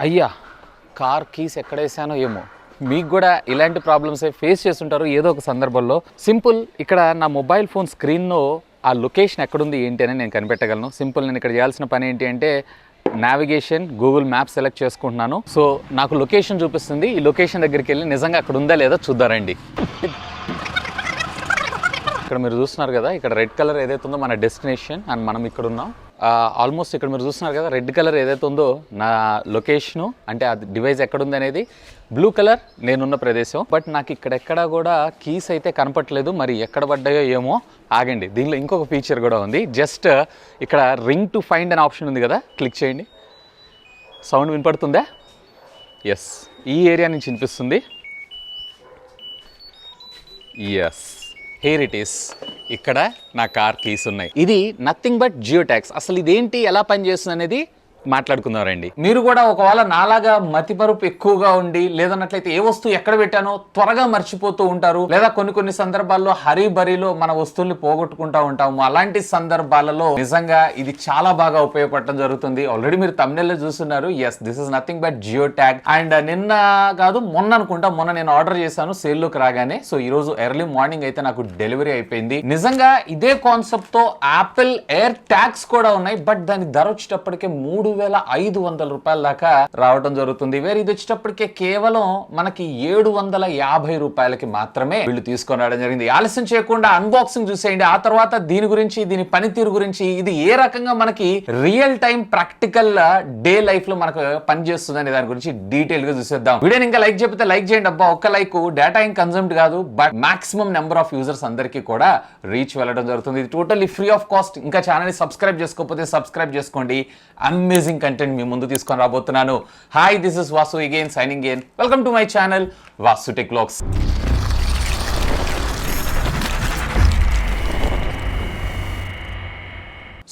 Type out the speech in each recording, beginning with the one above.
అయ్యా car keys ఎక్కడ వేసానో ఏమో మీకు కూడా ఇలాంటి ప్రాబ్లమ్స్ ఫేస్ చేస్తుంటారు ఏదో ఒక సందర్భంలో. సింపుల్, ఇక్కడ నా మొబైల్ ఫోన్ స్క్రీన్లో ఆ లొకేషన్ ఎక్కడుంది ఏంటి అని నేను కనిపెట్టగలను. సింపుల్, నేను ఇక్కడ చేయాల్సిన పని ఏంటి అంటే నావిగేషన్ గూగుల్ మ్యాప్ సెలెక్ట్ చేసుకుంటున్నాను. సో నాకు లొకేషన్ చూపిస్తుంది. ఈ లొకేషన్ దగ్గరికి వెళ్ళి నిజంగా అక్కడ ఉందా లేదా చూద్దారండి. ఇక్కడ మీరు చూస్తున్నారు కదా, ఇక్కడ రెడ్ కలర్ ఏదైతే ఉందో మన డెస్టినేషన్ అండ్ మనం ఇక్కడ ఉన్నాం. ఆల్మోస్ట్ ఇక్కడ మీరు చూస్తున్నారు కదా, రెడ్ కలర్ ఏదైతే ఉందో నా లొకేషను, అంటే ఆ డివైస్ ఎక్కడుంది అనేది. బ్లూ కలర్ నేనున్న ప్రదేశం. బట్ నాకు ఇక్కడెక్కడా కూడా కీస్ అయితే కనపట్లేదు. మరి ఎక్కడ పడ్డాయో ఏమో. ఆగండి, దీనిలో ఇంకొక ఫీచర్ కూడా ఉంది. జస్ట్ ఇక్కడ రింగ్ టు ఫైండ్ అనే ఆప్షన్ ఉంది కదా, క్లిక్ చేయండి. సౌండ్ వినపడుతుందా? ఎస్, ఈ ఏరియా నుంచి వినిపిస్తుంది. Yes, here it is. ఇక్కడ నా కార్ కీస్ ఉన్నాయి. ఇది నథింగ్ బట్ జియో ట్యాగ్స్. అసలు ఇదేంటి, ఎలా పనిచేస్తుంది అనేది మాట్లాడుకుందారండి. మీరు కూడా ఒకవేళ నాలాగా మతిమరుపు ఎక్కువగా ఉండి లేదన్నట్లయితే ఏ వస్తువు ఎక్కడ పెట్టానో త్వరగా మర్చిపోతూ ఉంటారు, లేదా కొన్ని సందర్భాల్లో హరీ బరీలో మన వస్తువుల్ని పోగొట్టుకుంటా ఉంటాము. అలాంటి సందర్భాలలో నిజంగా ఇది చాలా బాగా ఉపయోగపడటం జరుగుతుంది. ఆల్రెడీ మీరు thumbnail లో చూస్తున్నారు. Yes, this is nothing but geo tag. And నిన్న కాదు మొన్న అనుకుంటా, మొన్న నేను ఆర్డర్ చేశాను సేల్లోకి రాగానే. సో ఈ రోజు ఎర్లీ మార్నింగ్ అయితే నాకు డెలివరీ అయిపోయింది. నిజంగా ఇదే కాన్సెప్ట్ తో యాపిల్ ఎయిర్ ట్యాగ్స్ కూడా ఉన్నాయి. బట్ దాని ధర వచ్చేటప్పటికే 3,500 రూపాయల దాకా రావడం జరుగుతుంది. వేరే ఇది వచ్చేటప్పటికే కేవలం మనకి 750 రూపాయలకి మాత్రమే వీళ్ళు తీసుకొని రావడం జరిగింది. ఆలస్యం చేయకుండా అన్బాక్సింగ్ చూసేయండి. ఆ తర్వాత దీని గురించి, దీని పనితీరు గురించి, ఇది ఏ రకంగా మనకి real time practical day life లో మనకు పనిచేస్తుంది అనే దాని గురించి డీటెయిల్ గా చూసేద్దాం. వీడియోని ఇంకా లైక్ చెప్తే లైక్ చేయండి. అబ్బా, ఒక్క లైక్ డేటా ఏం కన్సూమ్డ్ కాదు, but maximum number of users అందరికీ కూడా రీచ్ వెళ్ళడం జరుగుతుంది. ఇది టోటల్లీ ఫ్రీ ఆఫ్ కాస్ట్. ఇంకా ఛానల్ ని సబ్స్క్రైబ్ చేసుకోకపోతే సబ్స్క్రైబ్ చేసుకోండి. అమేజింగ్ కంటెంట్ మీ ముందు తీసుకొని రాబోతున్నాను. Hi, this is Vasu again signing in. Welcome to my channel Vasu tech vlogs.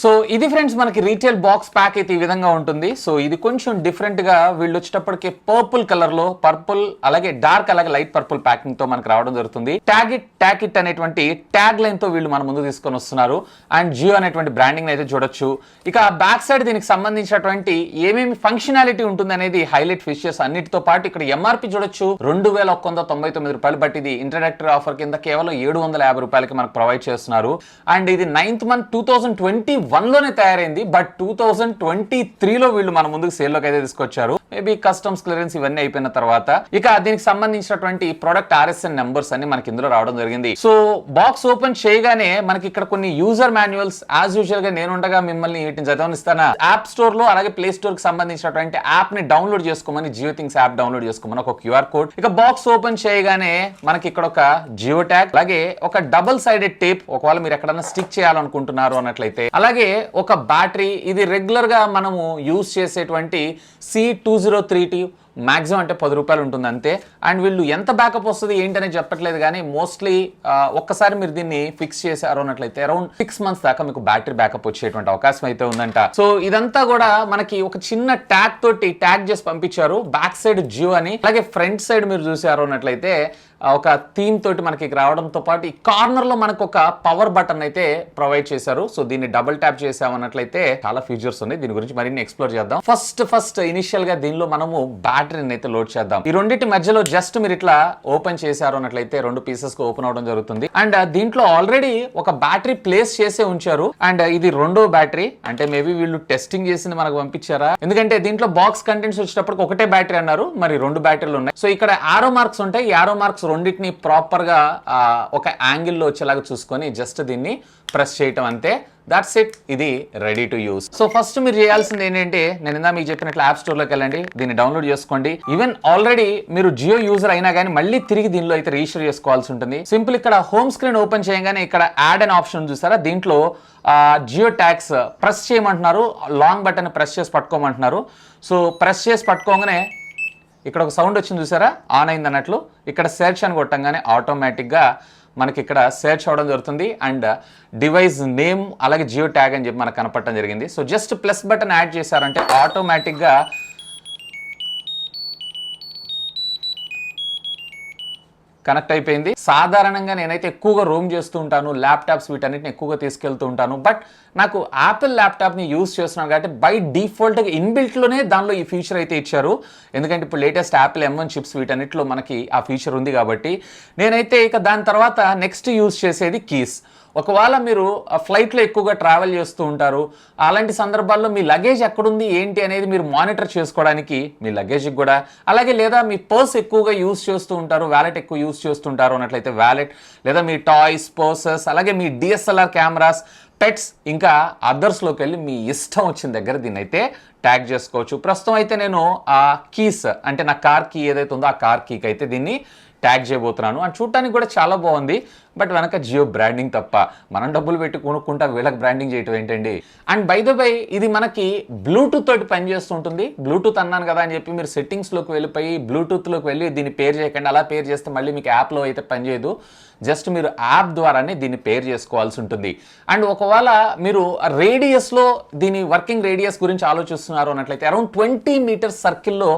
So ఇది ఫ్రెండ్స్ మనకి రీటైల్ బాక్స్ ప్యాక్ అయితే ఈ విధంగా ఉంటుంది. సో ఇది కొంచెం డిఫరెంట్ గా వీళ్ళు వచ్చేటప్పటికి పర్పుల్ కలర్ లో, పర్పుల్ అలాగే డార్క్ అలాగే లైట్ పర్పుల్ ప్యాకింగ్ తో మనకు రావడం జరుగుతుంది. ట్యాగ్ ఇట్ అనేటువంటి ట్యాగ్ లైన్ తో వీళ్ళు మన ముందు తీసుకొని వస్తున్నారు. అండ్ జియో అనేటువంటి బ్రాండింగ్ అయితే చూడొచ్చు. ఇక బ్యాక్ సైడ్ దీనికి సంబంధించినటువంటి ఏమేమి ఫంక్షనాలిటీ ఉంటుంది అనేది హైలైట్ ఫీచర్స్ అన్నిటితో పాటు ఇక్కడ ఎంఆర్పి చూడొచ్చు 2,199 రూపాయలు. బట్ ఇది ఇంట్రడక్టరీ ఆఫర్ కింద కేవలం 750 రూపాయలకి మనకు ప్రొవైడ్ చేస్తున్నారు. అండ్ ఇది 9th month 2021 లోనే తయారైంది. బట్ 2023లో వీళ్ళు మన ముందుకు సేల్ లోకి అయితే తీసుకొచ్చారు. మేబీ కస్టమ్స్ క్లియరెన్స్ ఇవన్నీ అయిపోయిన తర్వాత ఇక దీనికి సంబంధించినటువంటి ప్రొడక్ట్ RSN నెంబర్స్ అన్ని మనకి ఇందులో రావడం జరిగింది. సో బాక్స్ ఓపెన్ చేయగానే మనకి ఇక్కడ కొన్ని యూజర్ మాన్యువల్స్ యాజ్ యూజువల్ గా నేను ఉండగా మిమ్మల్ని వీటిని చదవనిస్తాను. యాప్ స్టోర్ లో అలాగే ప్లే స్టోర్ కి సంబంధించినటువంటి యాప్ ని డౌన్లోడ్ చేసుకోమని, జియో థింగ్స్ యాప్ డౌన్లోడ్ చేసుకోమని ఒక QR కోడ్. ఇక బాక్స్ ఓపెన్ చేయగానే మనకి ఇక్కడ ఒక జియో ట్యాగ్, అలాగే ఒక డబుల్ సైడెడ్ టేప్ ఒకవేళ మీరు ఎక్కడన్నా స్టిక్ చేయాలనుకుంటున్నారు అన్నట్లయితే, అలాగే ఒక బ్యాటరీ. ఇది రెగ్యులర్ గా మనము యూజ్ చేసేటువంటి C203T మాక్సిమం అంటే 10 రూపాయలు ఉంటుంది అంతే. అండ్ వీళ్ళు ఎంత బ్యాకప్ వస్తుంది ఏంటనే చెప్పట్లేదు, కానీ మోస్ట్లీ ఒక్కసారి మీరు దీన్ని ఫిక్స్ చేశారు అన్నట్లయితే అరౌండ్ 6 months దాకా మీకు బ్యాటరీ బ్యాకప్ వచ్చేటువంటి అవకాశం అయితే ఉందంట. సో ఇదంతా కూడా మనకి ఒక చిన్న ట్యాగ్ తోటి ట్యాగ్ చేసి పంపించారు. బ్యాక్ సైడ్ జియో అని, అలాగే ఫ్రంట్ సైడ్ మీరు చూసారు అన్నట్లయితే ఒక థీమ్ తోటి మనకి రావడంతో పాటు ఈ కార్నర్ లో మనకు ఒక పవర్ బటన్ అయితే ప్రొవైడ్ చేశారు. సో దీన్ని డబుల్ ట్యాప్ చేసామన్నట్లయితే చాలా ఫీచర్స్ ఉన్నాయి. దీని గురించి మరిన్ని ఎక్స్ప్లోర్ చేద్దాం. ఫస్ట్ ఇనిషియల్ గా దీనిలో మనము బ్యాటరీని అయితే లోడ్ చేద్దాం. ఈ రెండింటి మధ్యలో జస్ట్ మీరు ఇట్లా ఓపెన్ చేశారు అన్నట్లయితే 2 pieces కు ఓపెన్ అవడం జరుగుతుంది. అండ్ దీంట్లో ఆల్రెడీ ఒక బ్యాటరీ ప్లేస్ చేసే ఉంచారు. అండ్ ఇది రెండో బ్యాటరీ, అంటే మేబీ వీళ్ళు టెస్టింగ్ చేసింది మనకు పంపించారా, ఎందుకంటే దీంట్లో బాక్స్ కంటెంట్స్ వచ్చేటప్పుడు ఒకటే బ్యాటరీ అన్నారు, మరి 2 బ్యాటరీలు ఉన్నాయి. సో ఇక్కడ ఆరో మార్క్స్ ఉంటాయి. ఈ ఆరో మార్క్స్ రెండింటిని ప్రాపర్ గా ఒక యాంగిల్లో వచ్చేలాగా చూసుకొని జస్ట్ దీన్ని ప్రెస్ చేయటం అంతే. That's it. ఇది ready to use. So first మీరు చేయాల్సింది ఏంటంటే, నేను ఇందా మీకు చెప్పినట్లు యాప్ స్టోర్ లోకి వెళ్ళండి, దీన్ని డౌన్లోడ్ చేసుకోండి. ఈవెన్ ఆల్రెడీ మీరు జియో యూజర్ అయినా కానీ మళ్ళీ తిరిగి దీనిలో అయితే రిజిస్టర్ చేసుకోవాల్సి ఉంటుంది. సింపుల్ ఇక్కడ హోమ్ స్క్రీన్ ఓపెన్ చేయగానే ఇక్కడ యాడ్ అనే ఆప్షన్ చూసారా, దీంట్లో జియో ట్యాగ్స్ ప్రెస్ చేయమంటున్నారు. లాంగ్ బటన్ ప్రెస్ చేసి పట్టుకోమంటున్నారు. సో ప్రెస్ చేసి పట్టుకోగానే ఇక్కడ ఒక సౌండ్ వచ్చింది చూసారా, ఆన్ అయింది అన్నట్లు. ఇక్కడ సెర్చ్ అని కొట్టంగానే ఆటోమేటిక్గా మనకి ఇక్కడ సెర్చ్ అవడం జరుగుతుంది. అండ్ డివైస్ నేమ్ అలాగే జియో ట్యాగ్ అని చెప్పి మనకు కనపడటం జరిగింది. So just plus button add చేశారంటే ఆటోమేటిక్గా కనెక్ట్ అయిపోయింది. సాధారణంగా నేనైతే ఎక్కువగా రోమ్ చేస్తూ ఉంటాను, ల్యాప్టాప్స్ వీటన్నిటిని ఎక్కువగా తీసుకెళ్తూ ఉంటాను. బట్ నాకు యాపిల్ ల్యాప్టాప్ని యూస్ చేస్తున్నాను కాబట్టి బై డిఫాల్ట్గా ఇన్బిల్ట్లోనే దానిలో ఈ ఫీచర్ అయితే ఇచ్చారు. ఎందుకంటే ఇప్పుడు లేటెస్ట్ యాపిల్ M1 చిప్స్ వీటన్నిటిలో మనకి ఆ ఫీచర్ ఉంది కాబట్టి నేనైతే ఇక దాని తర్వాత నెక్స్ట్ యూస్ చేసేది కీస్. ఒకవేళ మీరు ఫ్లైట్లో ఎక్కువగా ట్రావెల్ చేస్తూ ఉంటారు, అలాంటి సందర్భాల్లో మీ లగేజ్ ఎక్కడుంది ఏంటి అనేది మీరు మానిటర్ చేసుకోవడానికి మీ లగేజ్కి కూడా, అలాగే లేదా మీ పర్స్ ఎక్కువగా యూస్ చేస్తూ ఉంటారు, వ్యాలెట్ ఎక్కువ యూస్ చేస్తుంటారు అన్నట్లయితే వ్యాలెట్, లేదా మీ టాయ్స్, పర్సెస్, అలాగే మీ DSLR కెమెరాస్, పెట్స్, ఇంకా అదర్స్లోకి వెళ్ళి మీ ఇష్టం వచ్చిన దగ్గర దీన్ని అయితే ట్యాగ్ చేసుకోవచ్చు. ప్రస్తుతం అయితే నేను ఆ కీస్ అంటే నా కార్ కీ ఏదైతే ఉందో ఆ కార్ కీకి అయితే దీన్ని ట్యాగ్ చేయబోతున్నాను. అండ్ చూడటానికి కూడా చాలా బాగుంది. బట్ వెనక జియో బ్రాండింగ్ తప్ప మనం డబ్బులు పెట్టి కొనుక్కుంటా వీళ్ళకి బ్రాండింగ్ చేయటం ఏంటండి. అండ్ బై ద బై ఇది మనకి బ్లూటూత్ తోటి పనిచేస్తుంటుంది. బ్లూటూత్ అన్నాను కదా అని చెప్పి మీరు సెట్టింగ్స్లోకి వెళ్ళిపోయి బ్లూటూత్లోకి వెళ్ళి దీన్ని పేర్ చేయకండి. అలా పేర్ చేస్తే మళ్ళీ మీకు యాప్లో అయితే పనిచేయదు. జస్ట్ మీరు యాప్ ద్వారానే దీన్ని పేర్ చేసుకోవాల్సి ఉంటుంది. అండ్ ఒకవేళ మీరు రేడియస్లో దీని వర్కింగ్ రేడియస్ గురించి ఆలోచిస్తున్నారు అన్నట్లయితే అరౌండ్ 20 మీటర్స్ సర్కిల్లో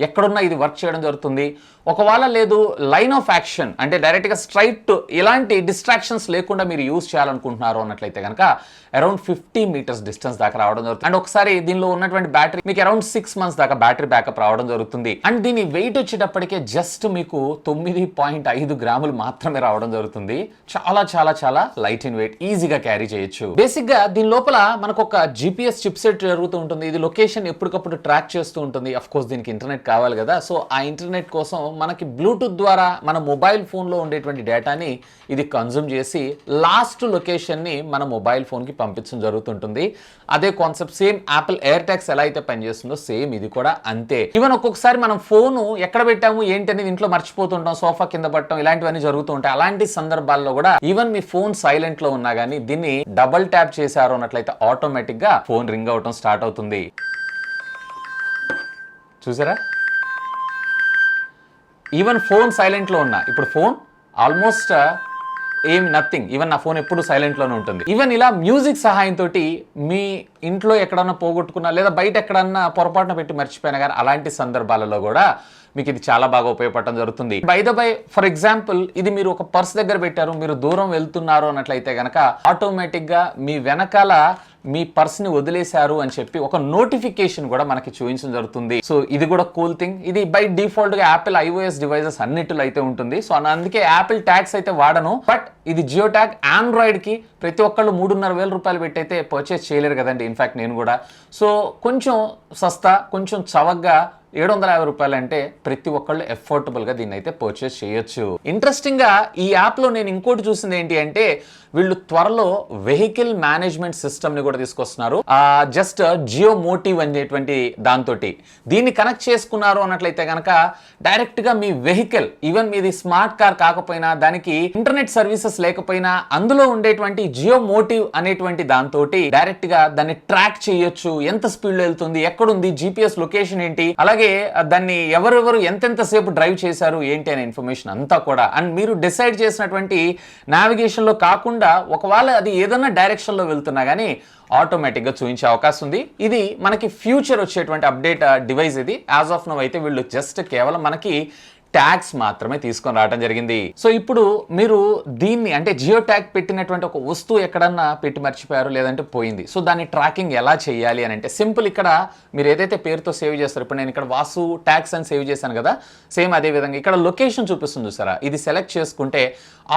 ఎక్కడున్నా ఇది వర్క్ చేయడం జరుగుతుంది. ఒకవేళ లేదు లైన్ ఆఫ్ యాక్షన్ అంటే డైరెక్ట్గా స్ట్రైట్ ఇలాంటి డిస్ట్రాక్షన్స్ లేకుండా మీరు యూజ్ చేయాలనుకుంటున్నారు అన్నట్లయితే కనుక అరౌండ్ 50 మీటర్స్ డిస్టెన్స్ దాకా రావడం జరుగుతుంది. అండ్ ఒకసారి దీనిలో ఉన్నటువంటి బ్యాటరీ మీకు అరౌండ్ 6 మంత్స్ దాకా బ్యాటరీ బ్యాకప్ రావడం జరుగుతుంది. అండ్ దీని వెయిట్ వచ్చేటప్పటికే జస్ట్ మీకు 9.5 గ్రాములు మాత్రమే రావడం జరుగుతుంది. చాలా చాలా చాలా లైట్ ఇన్ వెయిట్, ఈజీగా క్యారీ చేయొచ్చు. బేసిక్ గా దీని లోపల మనకు ఒక GPS చిప్ సెట్ జరుగుతూ ఉంటుంది. ఇది లొకేషన్ ఎప్పటికప్పుడు ట్రాక్ చేస్తూ ఉంటుంది. అఫ్ కోర్స్ దీనికి ఇంటర్నెట్ కావాలి కదా, సో ఆ ఇంటర్నెట్ కోసం మనకి బ్లూటూత్ ద్వారా మన మొబైల్ ఫోన్లో ఉండేటువంటి డేటాని ఇది కన్జ్యూమ్ చేసి లాస్ట్ లొకేషన్ని మన మొబైల్ ఫోన్కి పంపించడం జరుగుతుంటుంది. అదే కాన్సెప్ట్ సేమ్ యాపిల్ AirTags ఎలా అయితే పనిచేస్తుందో సేమ్ ఇది కూడా అంతే. ఈవెన్ ఒక్కొక్కసారి మనం ఫోను ఎక్కడ పెట్టాము ఏంటి అనేది ఇంట్లో మర్చిపోతుంటాం, సోఫా కింద పట్టడం ఇలాంటివన్నీ జరుగుతూ ఉంటాయి. అలాంటి సందర్భాల్లో కూడా ఈవెన్ మీ ఫోన్ సైలెంట్ లో ఉన్నా కానీ దీన్ని డబుల్ ట్యాప్ చేశారు అన్నట్లయితే ఆటోమేటిక్ గా ఫోన్ రింగ్ అవటం స్టార్ట్ అవుతుంది. చూసారా, ఈవెన్ ఫోన్ సైలెంట్లో ఉన్నా ఇప్పుడు ఫోన్ ఆల్మోస్ట్ ఏం నథింగ్, ఈవెన్ నా ఫోన్ ఎప్పుడు సైలెంట్లోనే ఉంటుంది. ఈవెన్ ఇలా మ్యూజిక్ సహాయంతో మీ ఇంట్లో ఎక్కడన్నా పోగొట్టుకున్నా లేదా బయట ఎక్కడన్నా పొరపాటున పెట్టి మర్చిపోయినా కానీ అలాంటి సందర్భాలలో కూడా మీకు ఇది చాలా బాగా ఉపయోగపడడం జరుగుతుంది. By the by for example ఇది మీరు ఒక పర్స్ దగ్గర పెట్టారు, మీరు దూరం వెళ్తున్నారు అన్నట్లయితే కనుక ఆటోమేటిక్గా మీ వెనకాల మీ పర్స్ ని వదిలేశారు అని చెప్పి ఒక నోటిఫికేషన్ కూడా మనకి చూపించడం జరుగుతుంది. సో ఇది కూడా కూల్ థింగ్. ఇది బై డిఫాల్ట్ గా యాపిల్ iOS డివైజెస్ అన్నిటిలో అయితే ఉంటుంది. సో అందుకే యాపిల్ ట్యాగ్స్ అయితే వాడను. బట్ ఇది జియో ట్యాగ్ ఆండ్రాయిడ్ కి ప్రతి ఒక్కళ్ళు 3,500 రూపాయలు పెట్టి అయితే పర్చేస్ చేయలేరు కదండి. ఇన్ఫాక్ట్ నేను కూడా. సో కొంచెం సస్తా, కొంచెం చవకగా 750 రూపాయలు అంటే ప్రతి ఒక్కళ్ళు ఎఫోర్డబుల్ గా దీన్ని అయితే పర్చేస్ చేయొచ్చు. ఇంట్రెస్టింగ్ గా ఈ యాప్ లో నేను ఇంకోటి చూసింది ఏంటి అంటే వీళ్ళు త్వరలో వెహికల్ మేనేజ్మెంట్ సిస్టమ్ ని కూడా తీసుకొస్తున్నారు. జస్ట్ జియో మోటివ్ అనేటువంటి దాంతో దీన్ని కనెక్ట్ చేసుకున్నారు అన్నట్లయితే కనుక డైరెక్ట్ గా మీ వెహికల్ ఈవెన్ మీది స్మార్ట్ కార్ కాకపోయినా దానికి ఇంటర్నెట్ సర్వీసెస్ లేకపోయినా అందులో ఉండేటువంటి జియో మోటివ్ అనేటువంటి దాంతో డైరెక్ట్ గా దాన్ని ట్రాక్ చేయొచ్చు. ఎంత స్పీడ్ లో వెళ్తుంది, ఎక్కడుంది, GPS లొకేషన్ ఏంటి, అలాగే దాన్ని ఎవరెవరు ఎంతెంత సేపు డ్రైవ్ చేశారు ఏంటి అనే ఇన్ఫర్మేషన్ అంతా కూడా. అండ్ మీరు డిసైడ్ చేసినటువంటి నావిగేషన్ లో కాకుండా ఒకవేళ అది ఏదైనా డైరెక్షన్ లో వెళ్తున్నా కానీ ఆటోమేటిక్ గా చూపించే అవకాశం ఉంది. ఇది మనకి ఫ్యూచర్ వచ్చేటువంటి అప్డేట్ డివైస్. ఇది యాజ్ ఆఫ్ నౌ అయితే వీళ్ళు జస్ట్ కేవలం మనకి ట్యాగ్స్ మాత్రమే తీసుకొని రావడం జరిగింది. సో ఇప్పుడు మీరు దీన్ని అంటే జియో ట్యాగ్ పెట్టినటువంటి ఒక వస్తువు ఎక్కడన్నా పెట్టి మర్చిపోయారు లేదంటే పోయింది, సో దాన్ని ట్రాకింగ్ ఎలా చేయాలి అని అంటే సింపుల్. ఇక్కడ మీరు ఏదైతే పేరుతో సేవ్ చేస్తారో, ఇప్పుడు నేను ఇక్కడ వాసు ట్యాగ్స్ అని సేవ్ చేశాను కదా, సేమ్ అదే విధంగా ఇక్కడ లొకేషన్ చూపిస్తుంది చూసారా, ఇది సెలెక్ట్ చేసుకుంటే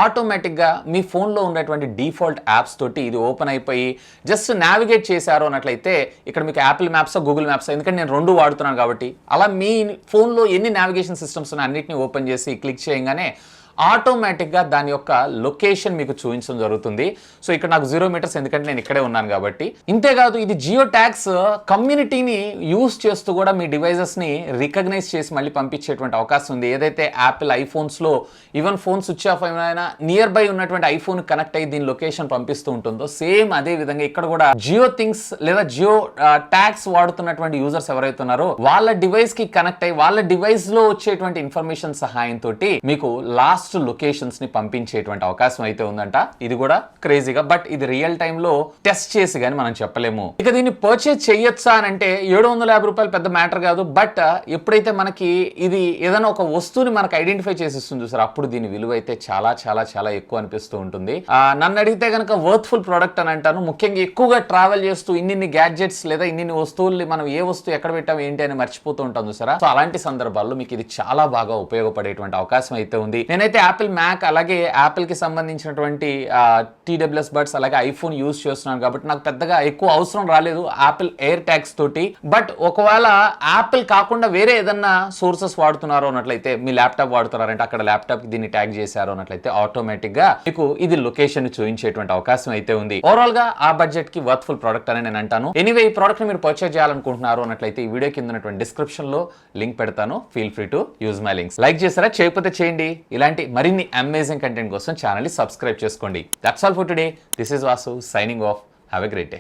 ఆటోమేటిక్గా మీ ఫోన్లో ఉన్నటువంటి డిఫాల్ట్ యాప్స్ తోటి ఇది ఓపెన్ అయిపోయి జస్ట్ నావిగేట్ చేశారు అన్నట్లయితే ఇక్కడ మీకు యాపిల్ మ్యాప్స్, గూగుల్ మ్యాప్స్, ఎందుకంటే నేను 2 వాడుతున్నాను కాబట్టి అలా మీ ఫోన్లో ఎన్ని నావిగేషన్ సిస్టమ్స్ ఉన్నాయి అన్నిటిని ఓపెన్ చేసి క్లిక్ చేయగానే ఆటోమేటిక్గా దాని యొక్క లొకేషన్ మీకు చూపించడం జరుగుతుంది. సో ఇక్కడ నాకు 0 మీటర్స్ ఎందుకంటే నేను ఇక్కడే ఉన్నాను కాబట్టి. ఇంతేకాదు ఇది జియో ట్యాగ్స్ కమ్యూనిటీని యూస్ చేస్తూ కూడా మీ డివైజెస్ని రికగ్నైజ్ చేసి మళ్ళీ పంపించేటువంటి అవకాశం ఉంది. ఏదైతే యాపిల్ ఐఫోన్స్లో ఈవెన్ ఫోన్ స్విచ్ ఆఫ్ అయినా నియర్ బై ఉన్నటువంటి ఐఫోన్ కనెక్ట్ అయ్యి దీని లొకేషన్ పంపిస్తూ ఉంటుందో సేమ్ అదే విధంగా ఇక్కడ కూడా జియో థింగ్స్ లేదా జియో ట్యాగ్స్ వాడుతున్నటువంటి యూజర్స్ ఎవరైతే ఉన్నారో వాళ్ళ డివైస్ కి కనెక్ట్ అయ్యి వాళ్ళ డివైస్ లో వచ్చేటువంటి ఇన్ఫర్మేషన్ సహాయంతో మీకు లాస్ట్ ఫాస్ట్ లొకేషన్స్ ని పంపించేటువంటి అవకాశం అయితే ఉందంట. ఇది కూడా క్రేజీగా, బట్ ఇది రియల్ టైమ్ లో టెస్ట్ చేసి కానీ మనం చెప్పలేము. ఇక దీన్ని పర్చేజ్ చేయొచ్చా అని అంటే 750 రూపాయలు పెద్ద మ్యాటర్ కాదు, బట్ ఎప్పుడైతే మనకి ఇది ఏదైనా ఒక వస్తువుని మనకు ఐడెంటిఫై చేసిస్తుంది సార్, అప్పుడు దీని విలువ అయితే చాలా చాలా చాలా ఎక్కువ అనిపిస్తూ ఉంటుంది. నన్ను అడిగితే కనుక వర్త్ఫుల్ ప్రోడక్ట్ అని అంటాను. ముఖ్యంగా ఎక్కువగా ట్రావెల్ చేస్తూ ఇన్ని గ్యాడ్జెట్స్ లేదా ఇన్ని వస్తువుల్ని మనం ఏ వస్తువు ఎక్కడ పెట్టాం ఏంటి అని మర్చిపోతూ ఉంటాం చూసారా. సో అలాంటి సందర్భాల్లో మీకు ఇది చాలా బాగా ఉపయోగపడేటువంటి అవకాశం అయితే ఉంది. నేనైతే యాపిల్ మ్యాక్ అలాగే యాపిల్ కి సంబంధించినటువంటి TWS బడ్స్ అలాగే ఐఫోన్ యూజ్ చేస్తున్నాను కాబట్టి నాకు పెద్దగా ఎక్కువ అవసరం రాలేదు యాపిల్ ఎయిర్ ట్యాగ్స్ తోటి. బట్ ఒకవేళ యాపిల్ కాకుండా వేరే ఏదన్నా సోర్సెస్ వాడుతున్నారో అన్నట్లయితే, మీ ల్యాప్టాప్ వాడుతున్నారంటే అక్కడ ల్యాప్టాప్ కి దీన్ని ట్యాగ్ చేశారో అన్నట్లయితే ఆటోమేటిక్ గా మీకు ఇది లొకేషన్ చూపించేటువంటి అవకాశం అయితే ఉంది. ఓవరాల్ గా ఆ బడ్జెట్ కి వర్త్ఫుల్ ప్రోడక్ట్ అని నేను అంటాను. ఎనీవే ఈ ప్రోడక్ట్ ని మీరు పర్చేజ్ చేయాలనుకుంటున్నారు అన్నట్లయితే ఈ వీడియో కింద ఉన్నటువంటి డిస్క్రిప్షన్ లో లింక్ పెడతాను. Feel free to use my links. Like చేస్తారా? చేయకపోతే చేయండి. ఇలాంటి మరిన్ని అమేజింగ్ కంటెంట్ కోసం ఛానల్ ని సబ్స్క్రైబ్ చేసుకోండి. That's all for today. This is Vasu signing off. Have a great day.